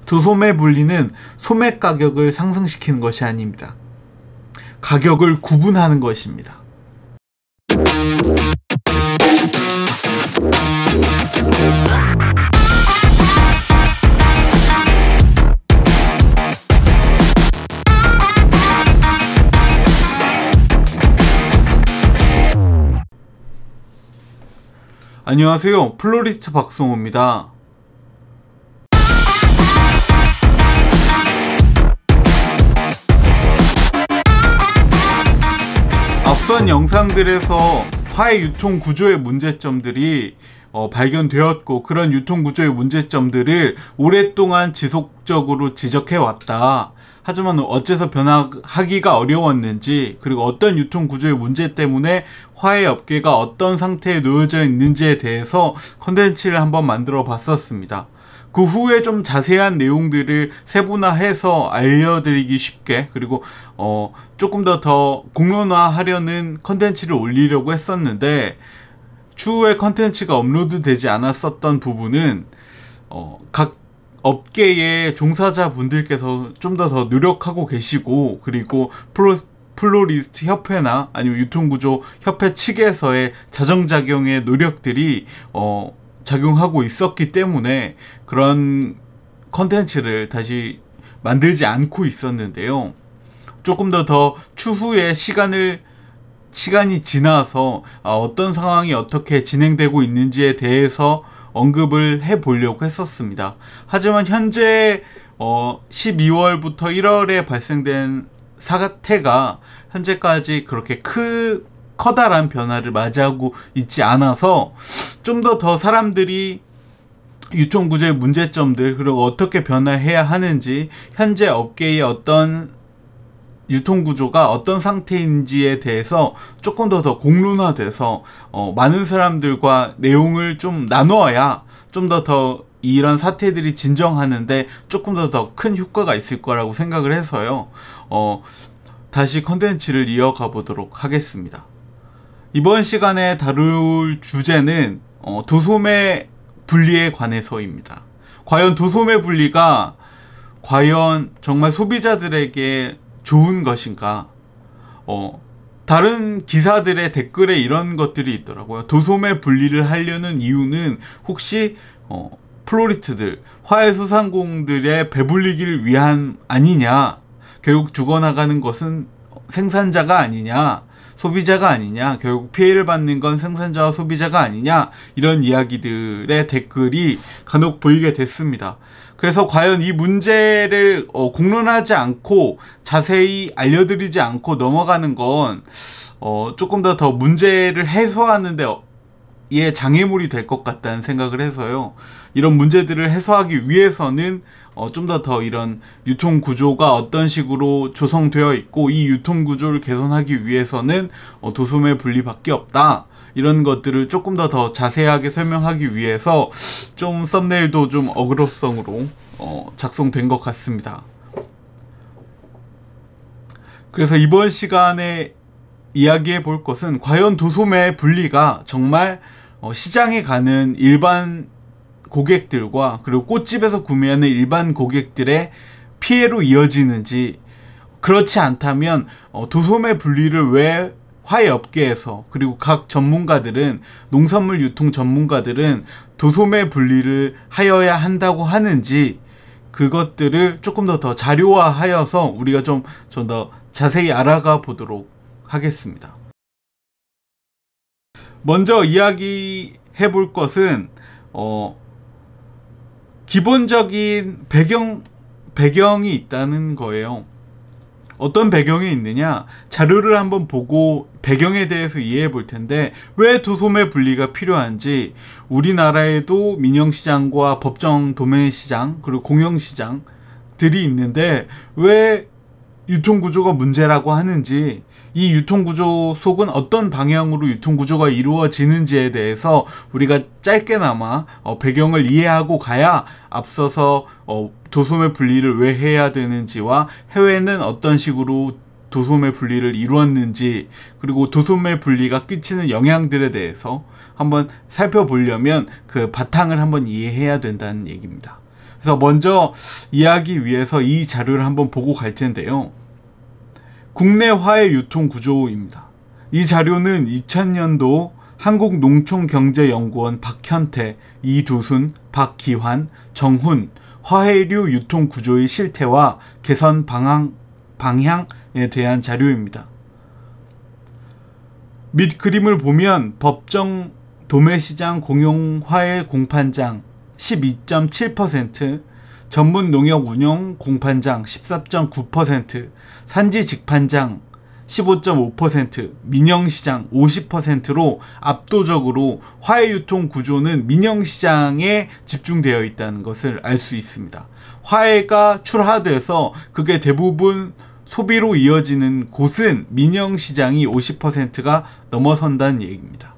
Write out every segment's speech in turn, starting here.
도소매 분리는 소매 가격을 상승시키는 것이 아닙니다. 가격을 구분하는 것입니다. 안녕하세요. 플로리스트 박성호입니다. 앞선 영상들에서 화해 유통 구조의 문제점들이 발견되었고, 그런 유통 구조의 문제점들을 오랫동안 지속적으로 지적해 왔다. 하지만 어째서 변화하기가 어려웠는지, 그리고 어떤 유통 구조의 문제 때문에 화해 업계가 어떤 상태에 놓여져 있는지에 대해서 컨텐츠를 한번 만들어 봤었습니다. 그 후에 좀 자세한 내용들을 세분화해서 알려드리기 쉽게, 그리고 조금 더 공론화하려는 컨텐츠를 올리려고 했었는데, 추후에 컨텐츠가 업로드 되지 않았었던 부분은 각 업계의 종사자분들께서 좀 더 노력하고 계시고, 그리고 플로리스트 협회나 아니면 유통구조 협회 측에서의 자정작용의 노력들이 작용하고 있었기 때문에 그런 컨텐츠를 다시 만들지 않고 있었는데요. 조금 더 추후에 시간이 지나서 어떤 상황이 어떻게 진행되고 있는지에 대해서 언급을 해 보려고 했었습니다. 하지만 현재 12월부터 1월에 발생된 사태가 현재까지 그렇게 커다란 변화를 맞이하고 있지 않아서 좀 더 사람들이 유통구조의 문제점들, 그리고 어떻게 변화해야 하는지, 현재 업계의 어떤 유통구조가 어떤 상태인지에 대해서 조금 더 공론화돼서 많은 사람들과 내용을 좀 나누어야 좀 더 이런 사태들이 진정하는데 조금 더 큰 효과가 있을 거라고 생각을 해서요. 다시 컨텐츠를 이어가 보도록 하겠습니다. 이번 시간에 다룰 주제는 도소매 분리에 관해서입니다. 과연 도소매 분리가 과연 정말 소비자들에게 좋은 것인가? 다른 기사들의 댓글에 이런 것들이 있더라고요. 도소매 분리를 하려는 이유는 혹시 플로리스트들, 화훼소상공들의 배불리기를 위한 아니냐? 결국 죽어나가는 것은 생산자가 아니냐? 소비자가 아니냐, 결국 피해를 받는 건 생산자와 소비자가 아니냐, 이런 이야기들의 댓글이 간혹 보이게 됐습니다. 그래서 과연 이 문제를 공론하지 않고 자세히 알려드리지 않고 넘어가는 건 조금 더 문제를 해소하는 데 장애물이 될 것 같다는 생각을 해서요. 이런 문제들을 해소하기 위해서는 좀 더 이런 유통구조가 어떤 식으로 조성되어 있고, 이 유통구조를 개선하기 위해서는 도소매 분리밖에 없다, 이런 것들을 조금 더 자세하게 설명하기 위해서 좀 썸네일도 좀 어그로성으로 작성된 것 같습니다. 그래서 이번 시간에 이야기해 볼 것은 과연 도소매 분리가 정말 시장에 가는 일반 고객들과, 그리고 꽃집에서 구매하는 일반 고객들의 피해로 이어지는지, 그렇지 않다면 도소매 분리를 왜 화훼업계에서, 그리고 각 전문가들은, 농산물 유통 전문가들은 도소매 분리를 하여야 한다고 하는지, 그것들을 조금 더 자료화하여서 우리가 좀 더 자세히 알아가 보도록 하겠습니다. 먼저 이야기해 볼 것은 기본적인 배경이 있다는 거예요. 어떤 배경이 있느냐? 자료를 한번 보고 배경에 대해서 이해해 볼 텐데, 왜 도소매 분리가 필요한지, 우리나라에도 민영시장과 법정 도매시장, 그리고 공영시장들이 있는데 왜 유통구조가 문제라고 하는지, 이 유통구조 속은 어떤 방향으로 유통구조가 이루어지는지에 대해서 우리가 짧게나마 배경을 이해하고 가야 앞서서 도소매 분리를 왜 해야 되는지와 해외는 어떤 식으로 도소매 분리를 이루었는지, 그리고 도소매 분리가 끼치는 영향들에 대해서 한번 살펴보려면 그 바탕을 한번 이해해야 된다는 얘기입니다. 그래서 먼저 이해하기 위해서 이 자료를 한번 보고 갈 텐데요. 국내 화훼 유통 구조입니다. 이 자료는 2000년도 한국농촌경제연구원 박현태, 이두순, 박기환, 정훈 화훼류 유통 구조의 실태와 개선 방향에 대한 자료입니다. 밑 그림을 보면 법정 도매시장 공용 화훼 공판장 12.7%, 전문 농협 운영 공판장 14.9%, 산지 직판장 15.5%, 민영시장 50%로 압도적으로 화훼 유통 구조는 민영시장에 집중되어 있다는 것을 알 수 있습니다. 화훼가 출하돼서 그게 대부분 소비로 이어지는 곳은 민영시장이 50%가 넘어선다는 얘기입니다.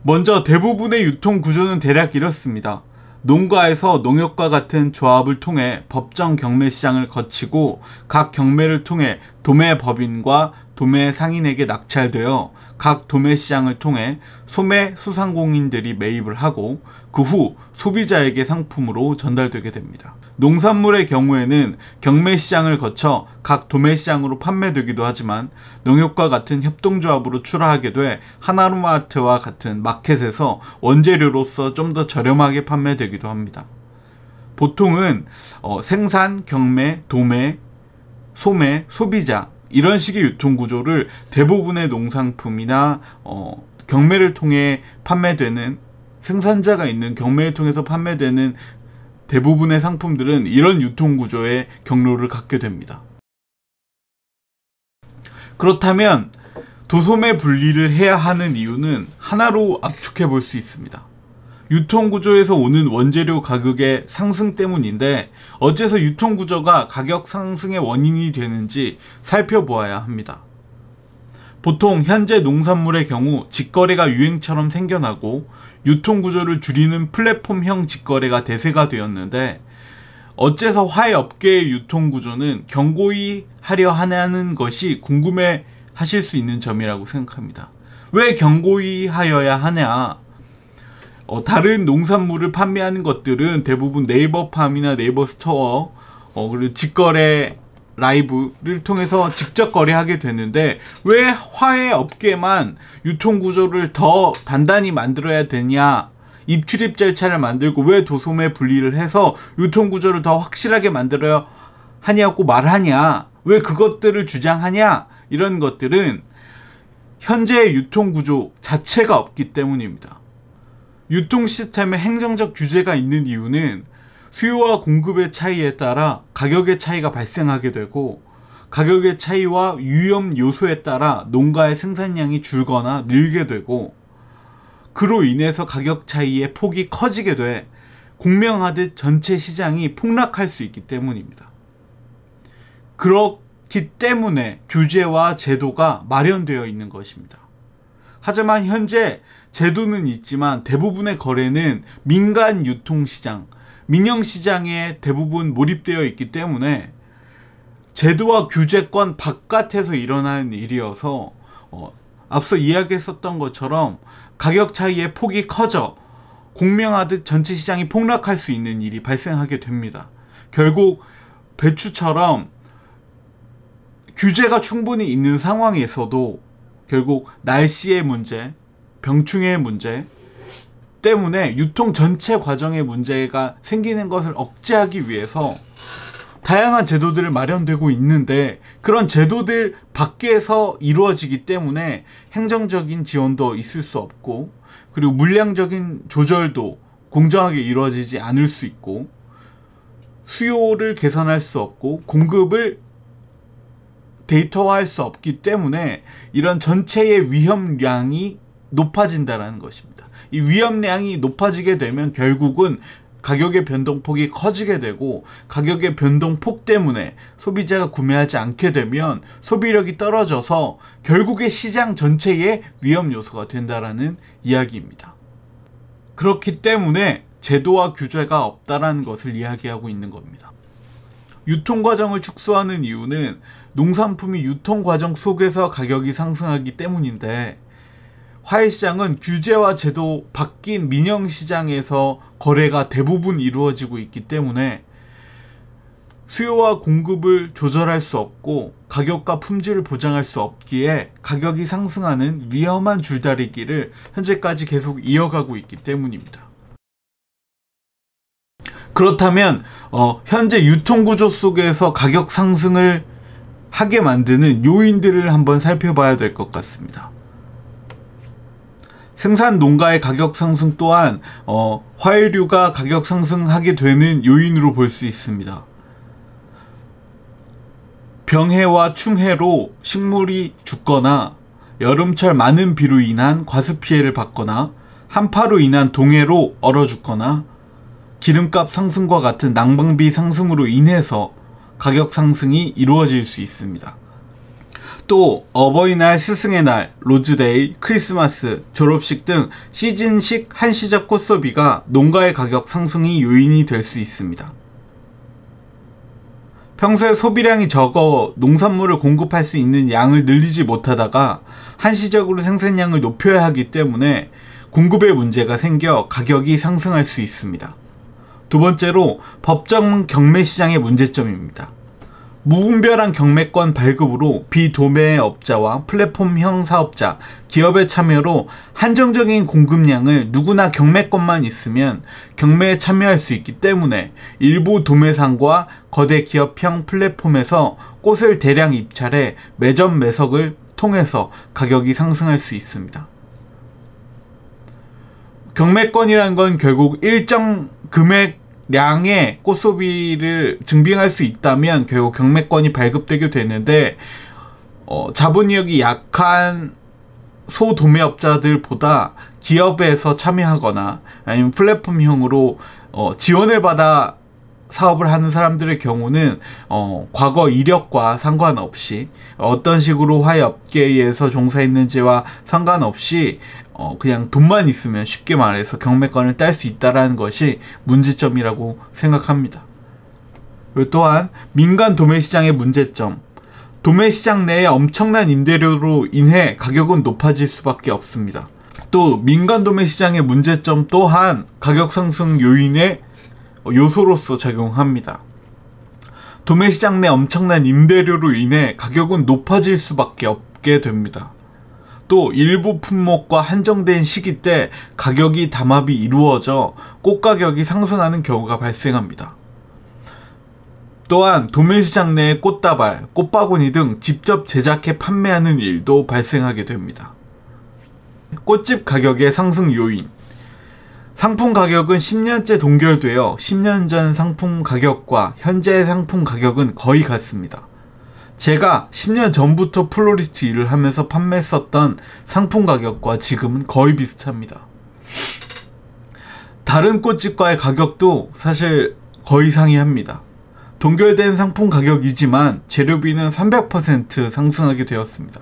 먼저 대부분의 유통 구조는 대략 이렇습니다. 농가에서 농협과 같은 조합을 통해 법정 경매 시장을 거치고 각 경매를 통해 도매법인과 도매상인에게 낙찰되어 각 도매시장을 통해 소매 수상공인들이 매입을 하고 그 후 소비자에게 상품으로 전달되게 됩니다. 농산물의 경우에는 경매시장을 거쳐 각 도매시장으로 판매되기도 하지만 농협과 같은 협동조합으로 출하하게 돼 하나로마트와 같은 마켓에서 원재료로서 좀 더 저렴하게 판매되기도 합니다. 보통은 생산, 경매, 도매, 소매, 소비자 이런 식의 유통구조를 대부분의 농산품이나 경매를 통해 판매되는 생산자가 있는 경매를 통해서 판매되는 대부분의 상품들은 이런 유통구조의 경로를 갖게 됩니다. 그렇다면 도소매 분리를 해야 하는 이유는 하나로 압축해 볼 수 있습니다. 유통구조에서 오는 원재료 가격의 상승 때문인데 어째서 유통구조가 가격 상승의 원인이 되는지 살펴보아야 합니다. 보통 현재 농산물의 경우 직거래가 유행처럼 생겨나고 유통구조를 줄이는 플랫폼형 직거래가 대세가 되었는데 어째서 화훼 업계의 유통구조는 견고히 하려 하냐는 것이 궁금해 하실 수 있는 점이라고 생각합니다. 왜 견고히 하여야 하냐? 다른 농산물을 판매하는 것들은 대부분 네이버팜이나 네이버 스토어 그리고 직거래 라이브를 통해서 직접 거래하게 되는데 왜 화훼 업계만 유통구조를 더 단단히 만들어야 되냐, 입출입 절차를 만들고 왜 도소매 분리를 해서 유통구조를 더 확실하게 만들어야 하냐고 말하냐, 왜 그것들을 주장하냐, 이런 것들은 현재의 유통구조 자체가 없기 때문입니다. 유통 시스템에 행정적 규제가 있는 이유는 수요와 공급의 차이에 따라 가격의 차이가 발생하게 되고 가격의 차이와 위험 요소에 따라 농가의 생산량이 줄거나 늘게 되고 그로 인해서 가격 차이의 폭이 커지게 돼 공명하듯 전체 시장이 폭락할 수 있기 때문입니다. 그렇기 때문에 규제와 제도가 마련되어 있는 것입니다. 하지만 현재 제도는 있지만 대부분의 거래는 민간 유통시장, 민영시장에 대부분 몰입되어 있기 때문에 제도와 규제권 바깥에서 일어나는 일이어서 앞서 이야기했었던 것처럼 가격 차이의 폭이 커져 공명하듯 전체 시장이 폭락할 수 있는 일이 발생하게 됩니다. 결국 배추처럼 규제가 충분히 있는 상황에서도 결국 날씨의 문제, 병충해의 문제 때문에 유통 전체 과정에 문제가 생기는 것을 억제하기 위해서 다양한 제도들을 마련되고 있는데 그런 제도들 밖에서 이루어지기 때문에 행정적인 지원도 있을 수 없고 그리고 물량적인 조절도 공정하게 이루어지지 않을 수 있고 수요를 개선할 수 없고 공급을 데이터화할 수 없기 때문에 이런 전체의 위험량이 높아진다는 것입니다. 이 위험량이 높아지게 되면 결국은 가격의 변동폭이 커지게 되고 가격의 변동폭 때문에 소비자가 구매하지 않게 되면 소비력이 떨어져서 결국에 시장 전체의 위험 요소가 된다라는 이야기입니다. 그렇기 때문에 제도와 규제가 없다라는 것을 이야기하고 있는 겁니다. 유통과정을 축소하는 이유는 농산품이 유통과정 속에서 가격이 상승하기 때문인데 화훼시장은 규제와 제도 바뀐 민영시장에서 거래가 대부분 이루어지고 있기 때문에 수요와 공급을 조절할 수 없고 가격과 품질을 보장할 수 없기에 가격이 상승하는 위험한 줄다리기를 현재까지 계속 이어가고 있기 때문입니다. 그렇다면 현재 유통구조 속에서 가격 상승을 하게 만드는 요인들을 한번 살펴봐야 될 것 같습니다. 생산 농가의 가격 상승 또한 화훼류가 가격 상승하게 되는 요인으로 볼 수 있습니다. 병해와 충해로 식물이 죽거나 여름철 많은 비로 인한 과습 피해를 받거나 한파로 인한 동해로 얼어 죽거나 기름값 상승과 같은 난방비 상승으로 인해서 가격 상승이 이루어질 수 있습니다. 또 어버이날, 스승의 날, 로즈데이, 크리스마스, 졸업식 등 시즌식 한시적 꽃소비가 농가의 가격 상승이 요인이 될 수 있습니다. 평소에 소비량이 적어 농산물을 공급할 수 있는 양을 늘리지 못하다가 한시적으로 생산량을 높여야 하기 때문에 공급에 문제가 생겨 가격이 상승할 수 있습니다. 두 번째로 법정 경매시장의 문제점입니다. 무분별한 경매권 발급으로 비도매업자와 플랫폼형 사업자, 기업의 참여로 한정적인 공급량을 누구나 경매권만 있으면 경매에 참여할 수 있기 때문에 일부 도매상과 거대 기업형 플랫폼에서 꽃을 대량 입찰해 매점 매석을 통해서 가격이 상승할 수 있습니다. 경매권이라는 건 결국 일정 금액량의 꽃소비를 증빙할 수 있다면 결국 경매권이 발급되게 되는데 자본력이 약한 소도매업자들보다 기업에서 참여하거나 아니면 플랫폼형으로 지원을 받아 사업을 하는 사람들의 경우는 과거 이력과 상관없이 어떤 식으로 화훼업계에서 종사했는지와 상관없이 그냥 돈만 있으면 쉽게 말해서 경매권을 딸 수 있다는 것이 문제점이라고 생각합니다. 그리고 또한 민간 도매시장의 문제점, 도매시장 내에 엄청난 임대료로 인해 가격은 높아질 수밖에 없습니다. 또 민간 도매시장의 문제점 또한 가격 상승 요인의 요소로서 작용합니다. 도매시장 내 엄청난 임대료로 인해 가격은 높아질 수밖에 없게 됩니다. 또 일부 품목과 한정된 시기 때 가격이 담합이 이루어져 꽃 가격이 상승하는 경우가 발생합니다. 또한 도매시장 내의 꽃다발, 꽃바구니 등 직접 제작해 판매하는 일도 발생하게 됩니다. 꽃집 가격의 상승 요인, 상품 가격은 10년째 동결되어 10년 전 상품 가격과 현재 상품 가격은 거의 같습니다. 제가 10년 전부터 플로리스트 일을 하면서 판매했었던 상품 가격과 지금은 거의 비슷합니다. 다른 꽃집과의 가격도 사실 거의 상이합니다. 동결된 상품 가격이지만 재료비는 300% 상승하게 되었습니다.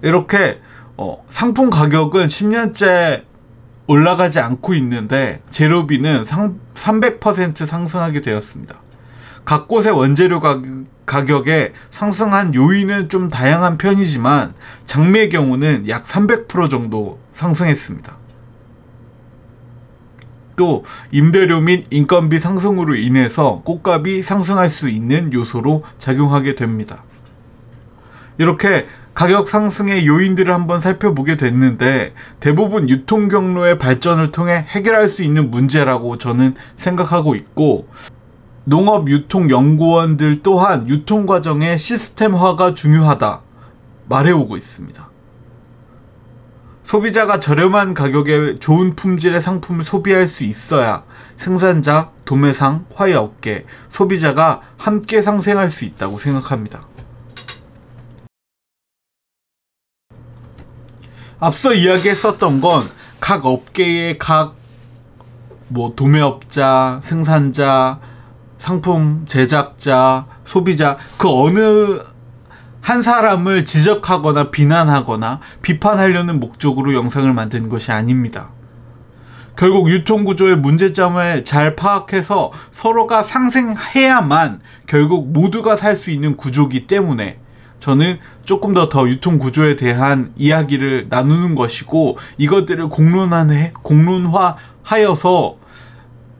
이렇게 상품 가격은 10년째 올라가지 않고 있는데 재료비는 300% 상승하게 되었습니다. 각 곳의 원재료 가격에 상승한 요인은 좀 다양한 편이지만 장미의 경우는 약 300% 정도 상승했습니다. 또 임대료 및 인건비 상승으로 인해서 꽃값이 상승할 수 있는 요소로 작용하게 됩니다. 이렇게 가격 상승의 요인들을 한번 살펴보게 됐는데 대부분 유통 경로의 발전을 통해 해결할 수 있는 문제라고 저는 생각하고 있고, 농업유통연구원들 또한 유통 과정의 시스템화가 중요하다 말해오고 있습니다. 소비자가 저렴한 가격에 좋은 품질의 상품을 소비할 수 있어야 생산자, 도매상, 화훼업계, 소비자가 함께 상생할 수 있다고 생각합니다. 앞서 이야기했었던 건 각 업계의 도매업자, 생산자, 상품 제작자, 소비자, 그 어느 한 사람을 지적하거나 비난하거나 비판하려는 목적으로 영상을 만든 것이 아닙니다. 결국 유통구조의 문제점을 잘 파악해서 서로가 상생해야만 결국 모두가 살 수 있는 구조이기 때문에 저는 조금 더 유통구조에 대한 이야기를 나누는 것이고, 이것들을 공론화하여서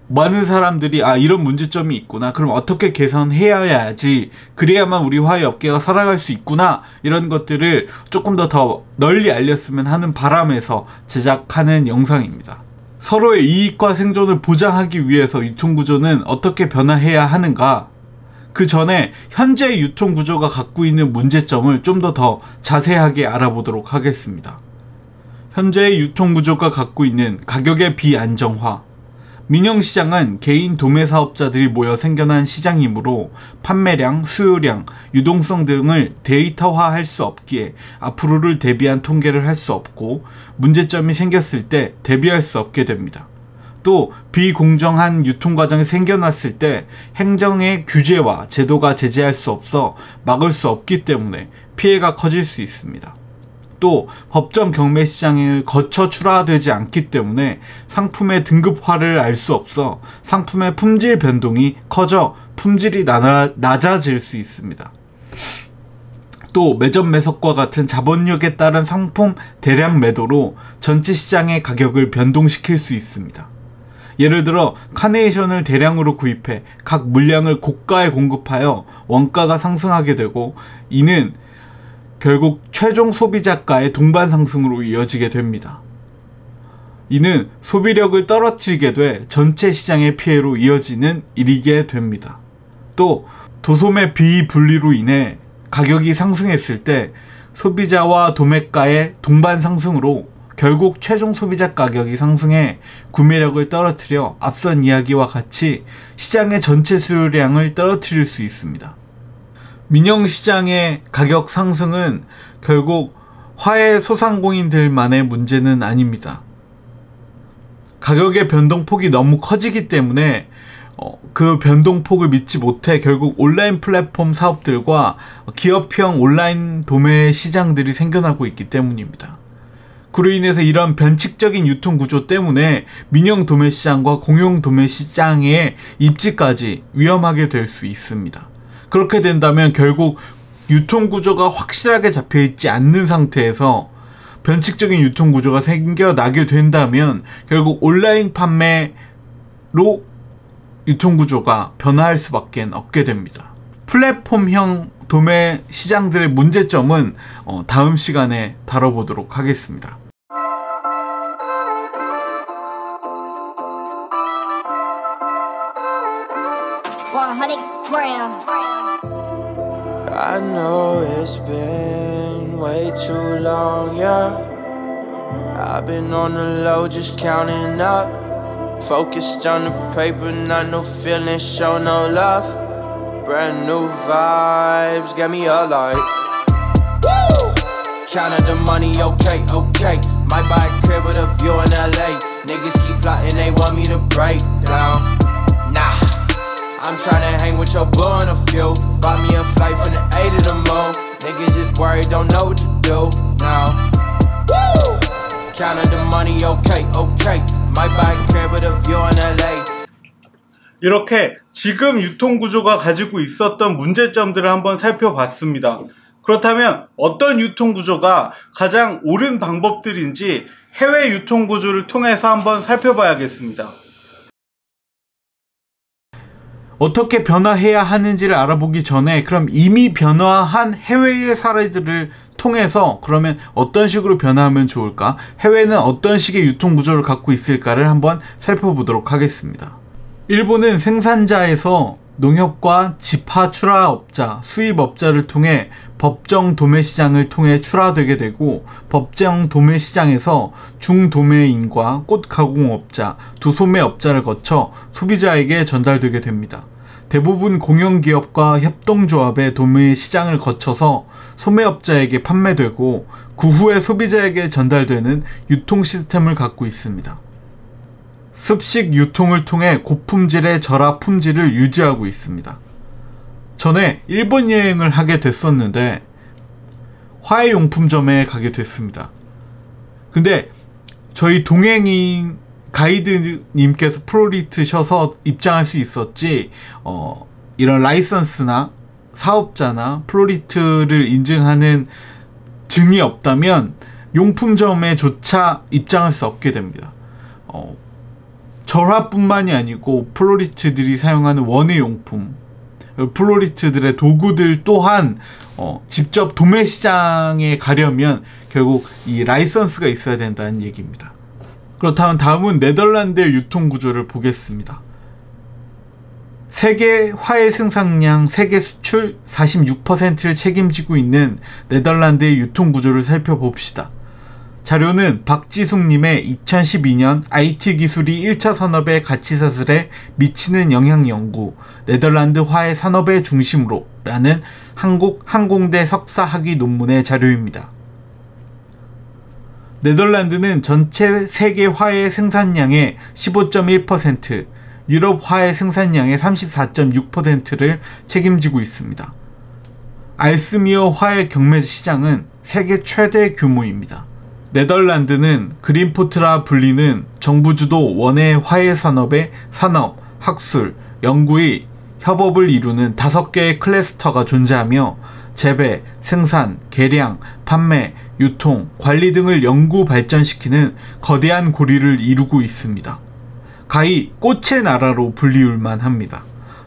많은 사람들이 이런 문제점이 있구나, 그럼 어떻게 개선해야지, 그래야만 우리 화해업계가 살아갈 수 있구나, 이런 것들을 조금 더 널리 알렸으면 하는 바람에서 제작하는 영상입니다. 서로의 이익과 생존을 보장하기 위해서 유통구조는 어떻게 변화해야 하는가, 그 전에 현재 유통구조가 갖고 있는 문제점을 좀 더 자세하게 알아보도록 하겠습니다. 현재의 유통구조가 갖고 있는 가격의 비안정화. 민영시장은 개인 도매사업자들이 모여 생겨난 시장이므로 판매량, 수요량, 유동성 등을 데이터화할 수 없기에 앞으로를 대비한 통계를 할 수 없고, 문제점이 생겼을 때 대비할 수 없게 됩니다. 또 비공정한 유통과정이 생겨났을 때 행정의 규제와 제도가 제재할 수 없어 막을 수 없기 때문에 피해가 커질 수 있습니다. 또 법정 경매 시장을 거쳐 출하되지 않기 때문에 상품의 등급화를 알 수 없어 상품의 품질 변동이 커져 품질이 낮아질 수 있습니다. 또 매점 매석과 같은 자본력에 따른 상품 대량 매도로 전체 시장의 가격을 변동시킬 수 있습니다. 예를 들어 카네이션을 대량으로 구입해 각 물량을 고가에 공급하여 원가가 상승하게 되고, 이는 결국 최종 소비자가의 동반 상승으로 이어지게 됩니다. 이는 소비력을 떨어뜨리게 돼 전체 시장의 피해로 이어지는 일이게 됩니다. 또 도소매 비분리로 인해 가격이 상승했을 때 소비자와 도매가의 동반 상승으로 결국 최종 소비자 가격이 상승해 구매력을 떨어뜨려 앞선 이야기와 같이 시장의 전체 수요량을 떨어뜨릴 수 있습니다. 민영시장의 가격 상승은 결국 화해 소상공인들만의 문제는 아닙니다. 가격의 변동폭이 너무 커지기 때문에 그 변동폭을 믿지 못해 결국 온라인 플랫폼 사업들과 기업형 온라인 도매 시장들이 생겨나고 있기 때문입니다. 그로 인해서 이런 변칙적인 유통구조 때문에 민영 도매시장과 공용 도매시장의 입지까지 위험하게 될 수 있습니다. 그렇게 된다면 결국 유통구조가 확실하게 잡혀있지 않는 상태에서 변칙적인 유통구조가 생겨나게 된다면 결국 온라인 판매로 유통구조가 변화할 수밖에 없게 됩니다. 플랫폼형 도매 시장들의 문제점은 다음 시간에 다뤄보도록 하겠습니다. I know it's been way too long, yeah. I've been on the low, just counting up. Focused on the paper, not no feelings, show no love. Brand new vibes, get me alive. Woo! Counting the money, okay, okay. Might buy a crib with a view in LA. Niggas keep plotting, they want me to break down. Nah, I'm tryna hang with your boo in a few. Bought me a flight from the A to the moon. Niggas just worried, don't know what to do now. Woo! Counting the money, okay, okay. Might buy a crib with a view in LA. 이렇게 지금 유통구조가 가지고 있었던 문제점들을 한번 살펴봤습니다. 그렇다면 어떤 유통구조가 가장 옳은 방법들인지 해외 유통구조를 통해서 한번 살펴봐야겠습니다. 어떻게 변화해야 하는지를 알아보기 전에 그럼 이미 변화한 해외의 사례들을 통해서 그러면 어떤 식으로 변화하면 좋을까? 해외는 어떤 식의 유통구조를 갖고 있을까를 한번 살펴보도록 하겠습니다. 일본은 생산자에서 농협과 집화 출하업자, 수입업자를 통해 법정 도매시장을 통해 출하되게 되고, 법정 도매시장에서 중도매인과 꽃가공업자, 도소매업자를 거쳐 소비자에게 전달되게 됩니다. 대부분 공영기업과 협동조합의 도매시장을 거쳐서 소매업자에게 판매되고 그 후에 소비자에게 전달되는 유통 시스템을 갖고 있습니다. 습식 유통을 통해 고품질의 절하 품질을 유지하고 있습니다. 전에 일본 여행을 하게 됐었는데 화해용품점에 가게 됐습니다. 근데 저희 동행인 가이드님께서 프로리트셔서 입장할 수 있었지 이런 라이선스나 사업자나 플로리스트를 인증하는 증이 없다면 용품점에 조차 입장할 수 없게 됩니다. 절화뿐만이 아니고 플로리스트들이 사용하는 원예용품, 플로리스트들의 도구들 또한 직접 도매 시장에 가려면 결국 이 라이선스가 있어야 된다는 얘기입니다. 그렇다면 다음은 네덜란드의 유통 구조를 보겠습니다. 세계 화훼 생산량, 세계 수출 46%를 책임지고 있는 네덜란드의 유통 구조를 살펴봅시다. 자료는 박지숙님의 2012년 IT 기술이 1차 산업의 가치사슬에 미치는 영향 연구, 네덜란드 화훼 산업의 중심으로 라는 한국 항공대 석사 학위 논문의 자료입니다. 네덜란드는 전체 세계 화훼 생산량의 15.1%, 유럽 화훼 생산량의 34.6%를 책임지고 있습니다. 알스미어 화훼 경매 시장은 세계 최대 규모입니다. 네덜란드는 그린포트라 불리는 정부주도 원예 화훼 산업의 산업, 학술, 연구의 협업을 이루는 5개의 클러스터가 존재하며 재배, 생산, 개량, 판매, 유통, 관리 등을 연구 발전시키는 거대한 고리를 이루고 있습니다. 가히 꽃의 나라로 불리울만 합니다.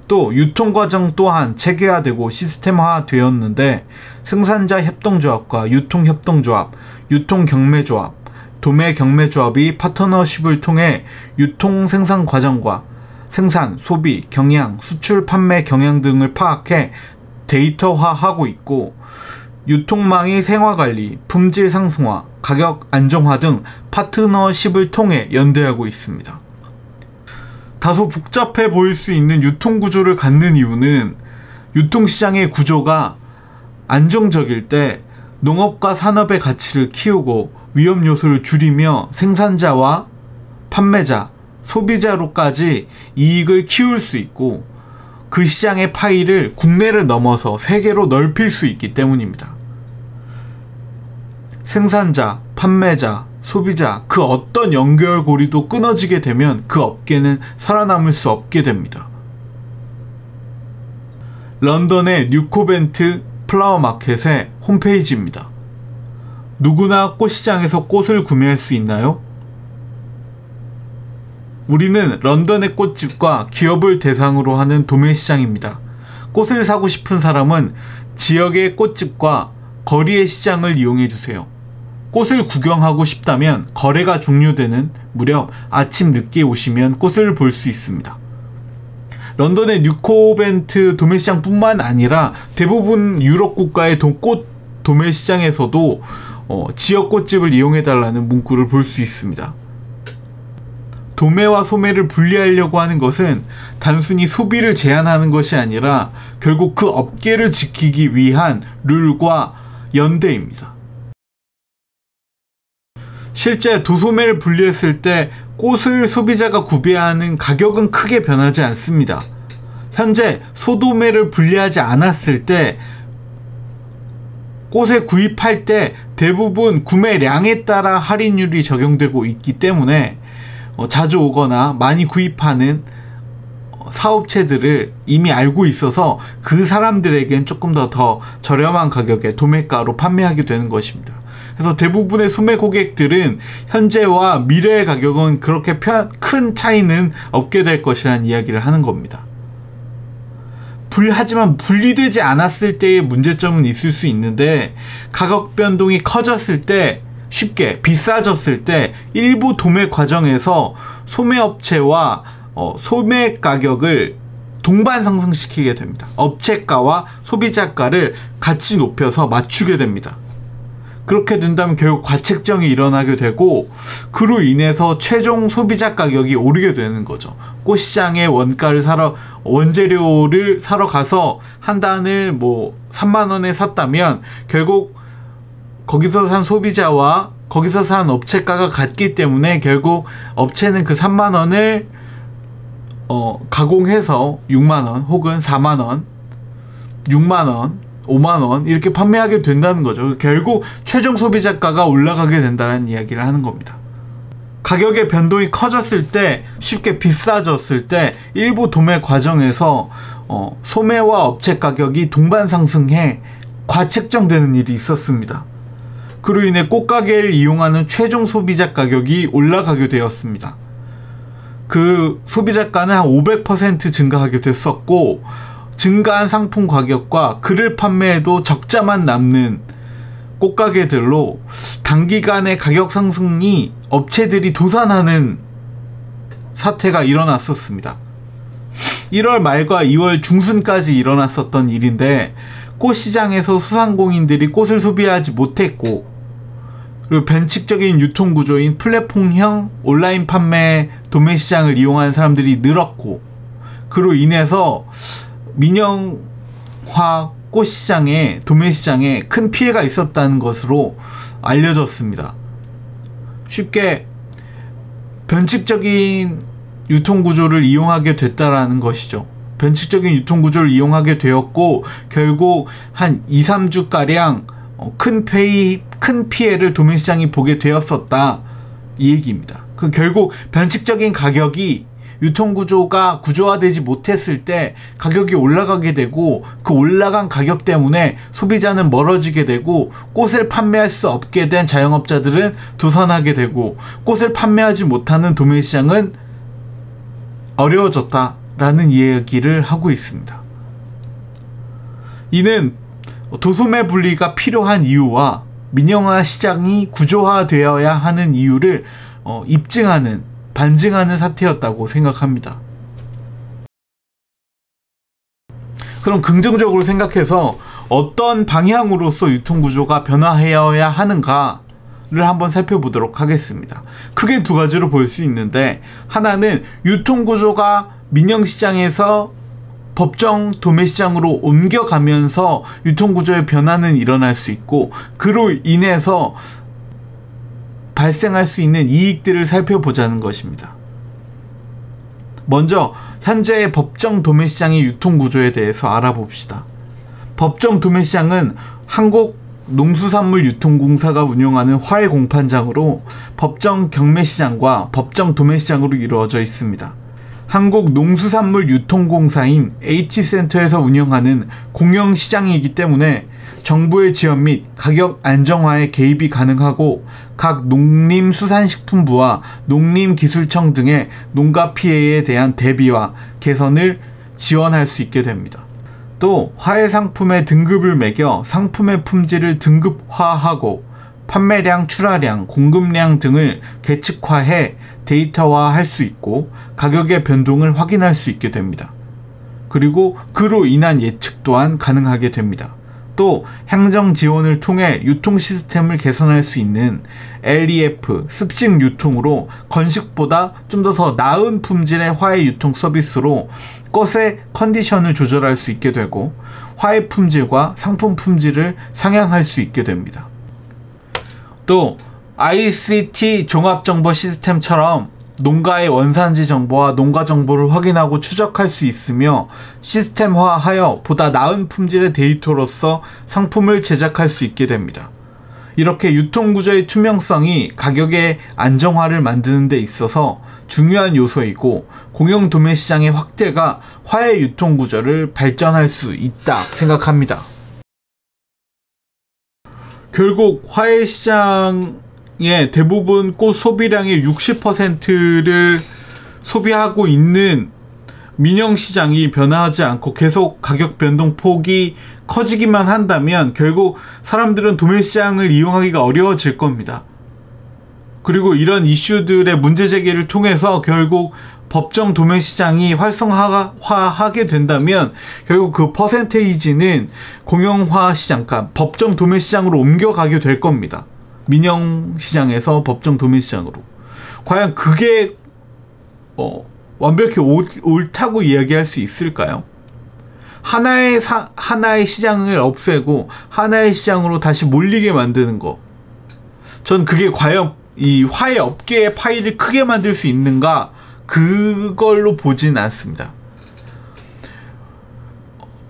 또 유통과정 또한 체계화되고 시스템화되었는데 생산자 협동조합과 유통협동조합, 유통경매조합, 도매경매조합이 파트너십을 통해 유통 생산 과정과 생산, 소비, 경영, 수출, 판매 경향 등을 파악해 데이터화하고 있고 유통망의 생화관리, 품질 상승화, 가격 안정화 등 파트너십을 통해 연대하고 있습니다. 다소 복잡해 보일 수 있는 유통구조를 갖는 이유는 유통시장의 구조가 안정적일 때 농업과 산업의 가치를 키우고 위험 요소를 줄이며 생산자와 판매자, 소비자로까지 이익을 키울 수 있고 그 시장의 파이를 국내를 넘어서 세계로 넓힐 수 있기 때문입니다. 생산자, 판매자, 소비자, 그 어떤 연결고리도 끊어지게 되면 그 업계는 살아남을 수 없게 됩니다. 런던의 뉴코벤트 플라워 마켓의 홈페이지입니다. 누구나 꽃시장에서 꽃을 구매할 수 있나요? 우리는 런던의 꽃집과 기업을 대상으로 하는 도매시장입니다. 꽃을 사고 싶은 사람은 지역의 꽃집과 거리의 시장을 이용해주세요. 꽃을 구경하고 싶다면 거래가 종료되는 무렵 아침 늦게 오시면 꽃을 볼 수 있습니다. 런던의 뉴코벤트 도매시장뿐만 아니라 대부분 유럽 국가의 꽃 도매시장에서도 지역 꽃집을 이용해달라는 문구를 볼 수 있습니다. 도매와 소매를 분리하려고 하는 것은 단순히 소비를 제한하는 것이 아니라 결국 그 업계를 지키기 위한 룰과 연대입니다. 실제 도소매를 분리했을 때 꽃을 소비자가 구매하는 가격은 크게 변하지 않습니다. 현재 소도매를 분리하지 않았을 때 꽃을 구입할 때 대부분 구매량에 따라 할인율이 적용되고 있기 때문에 자주 오거나 많이 구입하는 사업체들을 이미 알고 있어서 그 사람들에겐 조금 더 저렴한 가격에 도매가로 판매하게 되는 것입니다. 그래서 대부분의 소매 고객들은 현재와 미래의 가격은 그렇게 큰 차이는 없게 될 것이라는 이야기를 하는 겁니다. 하지만 분리되지 않았을 때의 문제점은 있을 수 있는데 가격 변동이 커졌을 때 쉽게 비싸졌을 때 일부 도매 과정에서 소매업체와 소매 가격을 동반 상승시키게 됩니다. 업체가와 소비자가를 같이 높여서 맞추게 됩니다. 그렇게 된다면 결국 과책정이 일어나게 되고 그로 인해서 최종 소비자 가격이 오르게 되는 거죠. 꽃시장에 원재료를 사러 가서 한 단을 3만원에 샀다면 결국 거기서 산 소비자와 거기서 산 업체가가 같기 때문에 결국 업체는 그 3만원을 가공해서 6만원 혹은 4만원, 6만원, 5만원 이렇게 판매하게 된다는 거죠. 결국 최종 소비자가가 올라가게 된다는 이야기를 하는 겁니다. 가격의 변동이 커졌을 때 쉽게 비싸졌을 때 일부 도매 과정에서 소매와 업체 가격이 동반 상승해 과책정되는 일이 있었습니다. 그로 인해 꽃가게를 이용하는 최종 소비자 가격이 올라가게 되었습니다. 그 소비자가는 한 500% 증가하게 됐었고, 증가한 상품 가격과 그를 판매해도 적자만 남는 꽃가게들로 단기간에 가격 상승이 업체들이 도산하는 사태가 일어났었습니다. 1월 말과 2월 중순까지 일어났었던 일인데, 꽃시장에서 소상공인들이 꽃을 소비하지 못했고, 그리고 변칙적인 유통구조인 플랫폼형 온라인 판매 도매시장을 이용하는 사람들이 늘었고, 그로 인해서 민영화 꽃시장에, 도매시장에 큰 피해가 있었다는 것으로 알려졌습니다. 쉽게 변칙적인 유통구조를 이용하게 됐다라는 것이죠. 변칙적인 유통구조를 이용하게 되었고, 결국 한 2-3주가량 큰 피해를 도매시장이 보게 되었었다, 이 얘기입니다. 결국 변칙적인 가격이 유통구조가 구조화되지 못했을 때 가격이 올라가게 되고, 그 올라간 가격 때문에 소비자는 멀어지게 되고, 꽃을 판매할 수 없게 된 자영업자들은 도산하게 되고, 꽃을 판매하지 못하는 도매시장은 어려워졌다라는 이야기를 하고 있습니다. 이는 도소매 분리가 필요한 이유와 민영화 시장이 구조화되어야 하는 이유를 반증하는 사태였다고 생각합니다. 그럼 긍정적으로 생각해서 어떤 방향으로서 유통구조가 변화해야 하는가를 한번 살펴보도록 하겠습니다. 크게 두 가지로 볼 수 있는데, 하나는 유통구조가 민영시장에서 법정 도매시장으로 옮겨가면서 유통구조의 변화는 일어날 수 있고, 그로 인해서 발생할 수 있는 이익들을 살펴보자는 것입니다. 먼저 현재의 법정 도매시장의 유통구조에 대해서 알아봅시다. 법정 도매시장은 한국농수산물유통공사가 운영하는 화훼 공판장으로 법정 경매시장과 법정 도매시장으로 이루어져 있습니다. 한국농수산물유통공사인 H센터에서 운영하는 공영시장이기 때문에 정부의 지원 및 가격 안정화에 개입이 가능하고, 각 농림수산식품부와 농림기술청 등의 농가 피해에 대한 대비와 개선을 지원할 수 있게 됩니다. 또 화훼 상품의 등급을 매겨 상품의 품질을 등급화하고 판매량, 출하량, 공급량 등을 계측화해 데이터화할 수 있고, 가격의 변동을 확인할 수 있게 됩니다. 그리고 그로 인한 예측 또한 가능하게 됩니다. 또 행정 지원을 통해 유통 시스템을 개선할 수 있는 LEF, 습식 유통으로 건식보다 좀 더 나은 품질의 화훼 유통 서비스로 꽃의 컨디션을 조절할 수 있게 되고, 화훼 품질과 상품 품질을 상향할 수 있게 됩니다. 또 ICT 종합정보 시스템처럼 농가의 원산지 정보와 농가 정보를 확인하고 추적할 수 있으며, 시스템화하여 보다 나은 품질의 데이터로서 상품을 제작할 수 있게 됩니다. 이렇게 유통구조의 투명성이 가격의 안정화를 만드는 데 있어서 중요한 요소이고, 공영 도매시장의 확대가 화훼 유통구조를 발전할 수 있다 생각합니다. 결국 화훼 시장의 대부분 꽃 소비량의 60%를 소비하고 있는 민영시장이 변화하지 않고 계속 가격 변동폭이 커지기만 한다면 결국 사람들은 도매시장을 이용하기가 어려워질 겁니다. 그리고 이런 이슈들의 문제제기를 통해서 결국 법정 도매시장이 활성화하게 된다면 결국 그 퍼센테이지는 공영화 시장, 그러니까 법정 도매시장으로 옮겨가게 될 겁니다. 민영시장에서 법정 도매시장으로. 과연 그게 완벽히 옳다고 이야기할 수 있을까요? 하나의 시장을 없애고 하나의 시장으로 다시 몰리게 만드는 거, 전 그게 과연 이 화훼 업계의 파이를 크게 만들 수 있는가, 그걸로 보진 않습니다.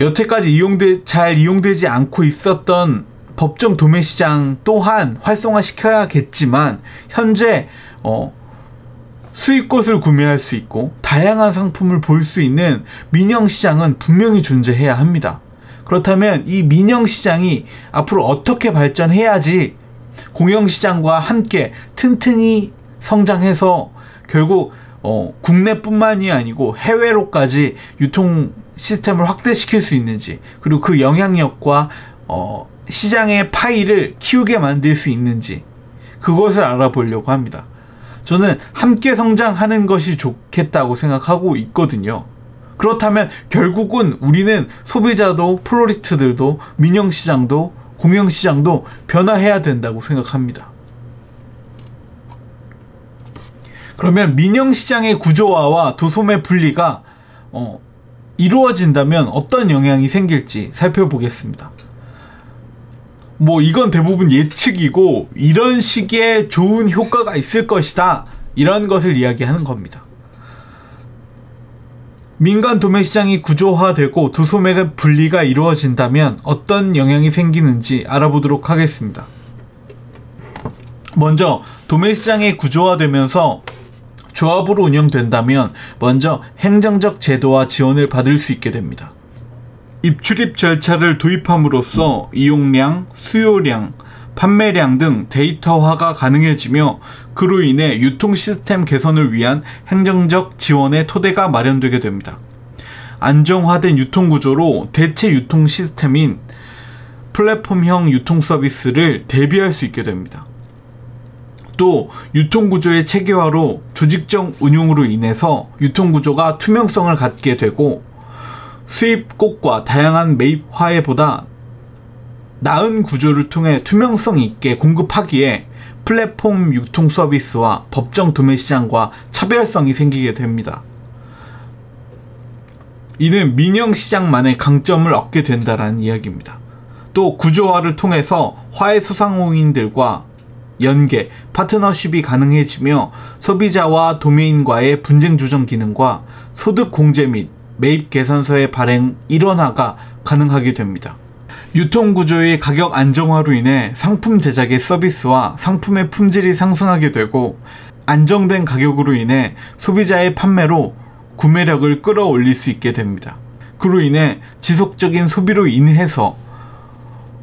여태까지 잘 이용되지 않고 있었던 법정 도매시장 또한 활성화시켜야겠지만, 현재 수입것을 구매할 수 있고 다양한 상품을 볼 수 있는 민영시장은 분명히 존재해야 합니다. 그렇다면 이 민영시장이 앞으로 어떻게 발전해야지 공영시장과 함께 튼튼히 성장해서 결국 국내뿐만이 아니고 해외로까지 유통 시스템을 확대시킬 수 있는지, 그리고 그 영향력과 시장의 파이를 키우게 만들 수 있는지, 그것을 알아보려고 합니다. 저는 함께 성장하는 것이 좋겠다고 생각하고 있거든요. 그렇다면 결국은 우리는 소비자도 플로리스트들도 민영시장도 공영시장도 변화해야 된다고 생각합니다. 그러면 민영시장의 구조화와 도소매 분리가 이루어진다면 어떤 영향이 생길지 살펴보겠습니다. 이건 대부분 예측이고 이런 식의 좋은 효과가 있을 것이다, 이런 것을 이야기하는 겁니다. 민간 도매시장이 구조화되고 도소매 분리가 이루어진다면 어떤 영향이 생기는지 알아보도록 하겠습니다. 먼저 도매시장이 구조화되면서 조합으로 운영된다면 먼저 행정적 제도와 지원을 받을 수 있게 됩니다. 입출입 절차를 도입함으로써 이용량, 수요량, 판매량 등 데이터화가 가능해지며 그로 인해 유통 시스템 개선을 위한 행정적 지원의 토대가 마련되게 됩니다. 안정화된 유통 구조로 대체 유통 시스템인 플랫폼형 유통 서비스를 대비할 수 있게 됩니다. 또 유통 구조의 체계화로 조직적 운용으로 인해서 유통 구조가 투명성을 갖게 되고 수입국과 다양한 매입 화해보다 나은 구조를 통해 투명성 있게 공급하기에 플랫폼 유통 서비스와 법정 도매시장과 차별성이 생기게 됩니다. 이는 민영시장만의 강점을 얻게 된다는 이야기입니다. 또 구조화를 통해서 화해소상공인들과 연계, 파트너십이 가능해지며 소비자와 도매인과의 분쟁 조정 기능과 소득 공제 및 매입 계산서의 발행 일원화가 가능하게 됩니다. 유통구조의 가격 안정화로 인해 상품 제작의 서비스와 상품의 품질이 상승하게 되고 안정된 가격으로 인해 소비자의 판매로 구매력을 끌어올릴 수 있게 됩니다. 그로 인해 지속적인 소비로 인해서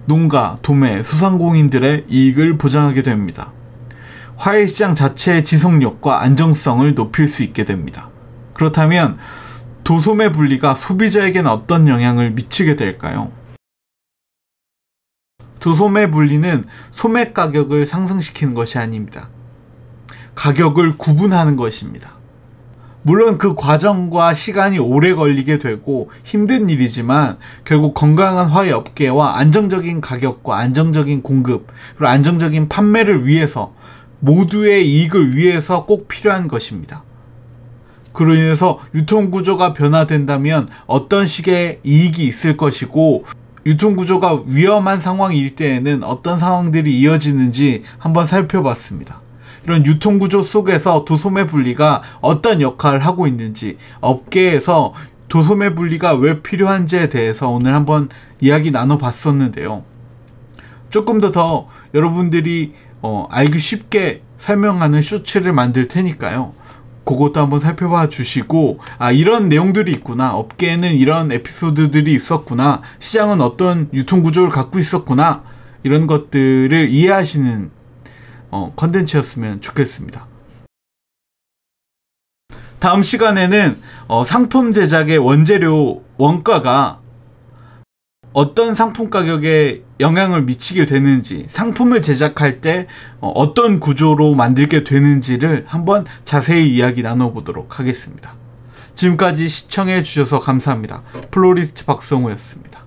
농가, 도매, 소상공인들의 이익을 보장하게 됩니다. 화해시장 자체의 지속력과 안정성을 높일 수 있게 됩니다. 그렇다면 도소매 분리가 소비자에게는 어떤 영향을 미치게 될까요? 도소매 분리는 소매 가격을 상승시키는 것이 아닙니다. 가격을 구분하는 것입니다. 물론 그 과정과 시간이 오래 걸리게 되고 힘든 일이지만 결국 건강한 화해 업계와 안정적인 가격과 안정적인 공급, 그리고 안정적인 판매를 위해서 모두의 이익을 위해서 꼭 필요한 것입니다. 그로 인해서 유통구조가 변화된다면 어떤 식의 이익이 있을 것이고 유통구조가 위험한 상황일 때에는 어떤 상황들이 이어지는지 한번 살펴봤습니다. 이런 유통구조 속에서 도소매 분리가 어떤 역할을 하고 있는지, 업계에서 도소매 분리가 왜 필요한지에 대해서 오늘 한번 이야기 나눠봤었는데요. 조금 더 여러분들이 알기 쉽게 설명하는 쇼츠를 만들 테니까요. 그것도 한번 살펴봐 주시고, 이런 내용들이 있구나, 업계에는 이런 에피소드들이 있었구나, 시장은 어떤 유통구조를 갖고 있었구나, 이런 것들을 이해하시는 컨텐츠였으면 좋겠습니다. 다음 시간에는 상품 제작의 원재료 원가가 어떤 상품 가격에 영향을 미치게 되는지, 상품을 제작할 때 어떤 구조로 만들게 되는지를 한번 자세히 이야기 나눠보도록 하겠습니다. 지금까지 시청해 주셔서 감사합니다. 플로리스트 박성우였습니다.